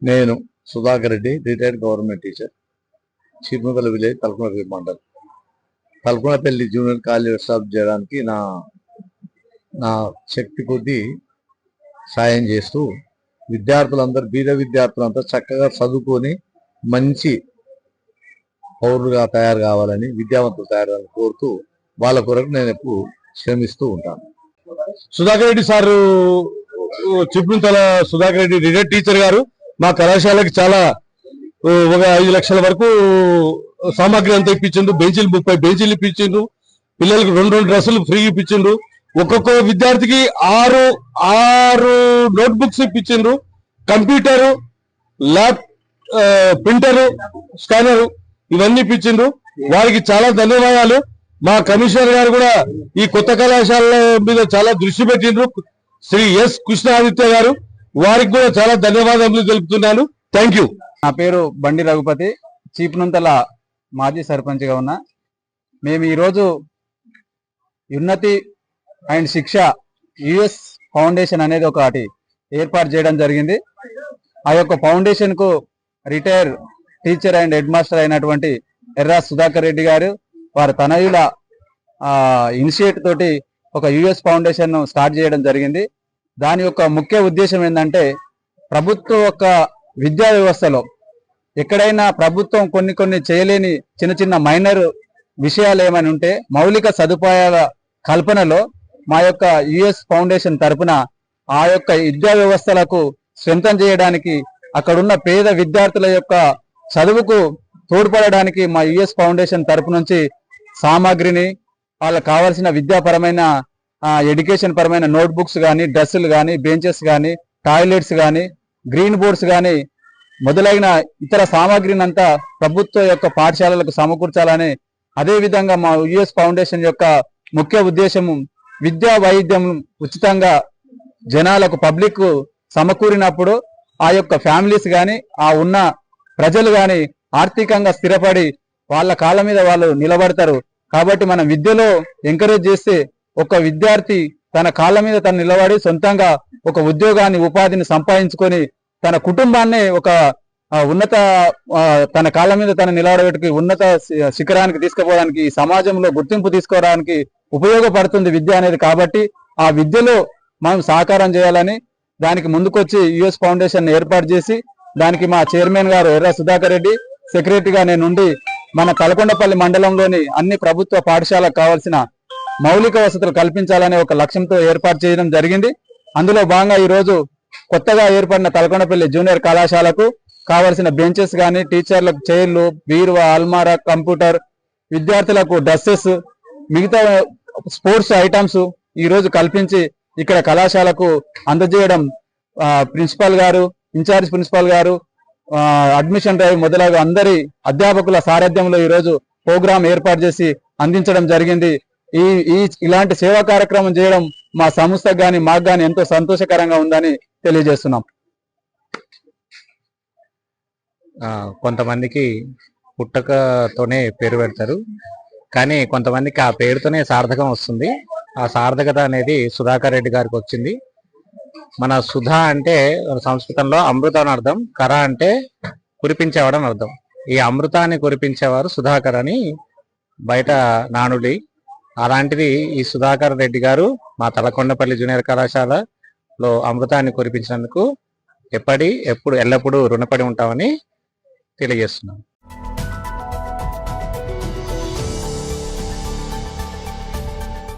నేను Sudhakar Reddy, retired government teacher, Chirunagala village, Talakondapalli mandal. Talakondapalli junior college stop చేయడానికి నా శక్తి కొద్దీ సాయం చేస్తూ విద్యార్థులందరూ, బీద విద్యార్థులంతా చక్కగా చదువుకొని మంచి పౌరులుగా తయారు కావాలని, విద్యావంతులు తయారు కోరుతూ వాళ్ళ కొరకు నేను ఎప్పుడు శ్రమిస్తూ ఉంటాను. Sudhakar Reddy sir, Chippinthala Sudhakar Reddy retired teacher గారు మా కళాశాలకి చాలా ఒక 5 లక్షల వరకు సామాగ్రి అంతా ఇప్పించిండ్రు. 30 బెంచీలు ఇప్పించిండ్రు. పిల్లలకు 2 డ్రెస్సులు ఫ్రీ ఇప్పించిండ్రు. ఒక్కొక్క విద్యార్థికి 6 నోట్ బుక్స్ ఇప్పించిండ్రు. కంప్యూటరు, ల్యాబ్, ప్రింటరు, స్కానరు ఇవన్నీ ఇప్పించిండ్రు. వారికి చాలా ధన్యవాదాలు. మా కమిషనర్ గారు కూడా ఈ కొత్త కళాశాల మీద చాలా దృష్టి పెట్టిండ్రు, శ్రీ ఎస్ కృష్ణాదిత్య గారు. వారికి కూడా చాలా ధన్యవాదాలు తెలుపుతున్నాను. Thank you. నా పేరు బండి రఘుపతి, చీపునుంతల మాజీ సర్పంచ్గా ఉన్నా. మేము ఈరోజు ఉన్నతి అండ్ శిక్ష యుఎస్ ఫౌండేషన్ అనేది ఒకటి ఏర్పాటు చేయడం జరిగింది. ఆ యొక్క ఫౌండేషన్ కు retire teacher and head master అయినటువంటి ఎర్రా సుధాకర్ రెడ్డి గారు వారి తనయుల ఇనిషియేట్ తోటి ఒక యుఎస్ ఫౌండేషన్ స్టార్ట్ చేయడం జరిగింది. దాని యొక్క ముఖ్య ఉద్దేశం ఏంటంటే, ప్రభుత్వ యొక్క విద్యా వ్యవస్థలో ఎక్కడైనా ప్రభుత్వం కొన్ని చేయలేని చిన్న మైనర్ విషయాలు ఏమైనా ఉంటే మౌలిక సదుపాయాల కల్పనలో మా యొక్క యుఎస్ ఫౌండేషన్ తరపున ఆ యొక్క విద్యా వ్యవస్థలకు స్ట్రెంథన్ చేయడానికి, అక్కడున్న పేద విద్యార్థుల యొక్క చదువుకు తోడ్పడడానికి మా యుఎస్ ఫౌండేషన్ తరపు నుంచి సామాగ్రిని, వాళ్ళకు కావాల్సిన విద్యాపరమైన ఎడ్యుకేషన్ పరమైన నోట్ బుక్స్ కానీ, డ్రెస్సులు కానీ, బెంచెస్ కానీ, టాయిలెట్స్ కానీ, గ్రీన్ బోర్డ్స్ కానీ మొదలైన ఇతర సామాగ్రిని అంతా ప్రభుత్వ యొక్క పాఠశాలలకు సమకూర్చాలని, అదేవిధంగా మా యుఎస్ ఫౌండేషన్ యొక్క ముఖ్య ఉద్దేశము విద్యా వైద్యం ఉచితంగా జనాలకు పబ్లిక్ సమకూరినప్పుడు ఆ యొక్క ఫ్యామిలీస్ కానీ, ఆ ఉన్న ప్రజలు కానీ ఆర్థికంగా స్థిరపడి వాళ్ళ కాళ్ళ మీద వాళ్ళు నిలబడతారు. కాబట్టి మనం విద్యలో ఎంకరేజ్ చేస్తే ఒక విద్యార్థి తన కాళ్ళ మీద తను నిలబడి సొంతంగా ఒక ఉద్యోగాన్ని, ఉపాధిని సంపాదించుకొని తన కుటుంబాన్ని ఒక ఉన్నత, తన కాళ్ళ మీద తన నిలబడబెట్టుకు ఉన్నత శిఖరానికి తీసుకుపోవడానికి, సమాజంలో గుర్తింపు తీసుకోవడానికి ఉపయోగపడుతుంది విద్య అనేది. కాబట్టి ఆ విద్యలో మనం సహకారం చేయాలని దానికి ముందుకొచ్చి యుఎస్ ఫౌండేషన్ ఏర్పాటు చేసి, దానికి మా చైర్మన్ గారు ఎర్ర సుధాకర్ రెడ్డి, సెక్రటరీగా నేనుండి మన తలకొండపల్లి మండలంలోని అన్ని ప్రభుత్వ పాఠశాలకు కావాల్సిన మౌలిక వసతులు కల్పించాలనే ఒక లక్ష్యంతో ఏర్పాటు చేయడం జరిగింది. అందులో భాగంగా ఈరోజు కొత్తగా ఏర్పడిన తలకొండపల్లి జూనియర్ కళాశాలకు కావాల్సిన బెంచెస్ కానీ, టీచర్లకు చైర్లు, బీరువా, అల్మారా, కంప్యూటర్, విద్యార్థులకు డ్రెస్సెస్, మిగతా స్పోర్ట్స్ ఐటమ్స్ ఈరోజు కల్పించి ఇక్కడ కళాశాలకు అందజేయడం ప్రిన్సిపాల్ గారు, ఇన్ఛార్జ్ ప్రిన్సిపాల్ గారు, అడ్మిషన్ డ్రైవ్ మొదలగు అందరి అధ్యాపకుల సారథ్యంలో ఈరోజు ప్రోగ్రాం ఏర్పాటు చేసి అందించడం జరిగింది. ఇలాంటి సేవా కార్యక్రమం చేయడం మా సంస్థకు గాని మాకు గాని ఎంతో సంతోషకరంగా ఉందని తెలియజేస్తున్నాం. కొంతమందికి పుట్టకతోనే పేరు పెడతారు, కానీ కొంతమందికి ఆ పేరుతోనే సార్థకం వస్తుంది. ఆ సార్థకత అనేది సుధాకర్ రెడ్డి గారికి వచ్చింది. మన సుధా అంటే సంస్కృతంలో అమృతం అని అర్థం, కర అంటే కురిపించేవాడు అని అర్థం. ఈ అమృతాన్ని కురిపించేవారు సుధాకర్ అని బయట నానుడి. అలాంటిది ఈ సుధాకర్ రెడ్డి గారు మా తలకొండపల్లి జూనియర్ కళాశాలలో అమృతాన్ని కురిపించినందుకు ఎల్లప్పుడూ రుణపడి ఉంటామని తెలియజేస్తున్నాం.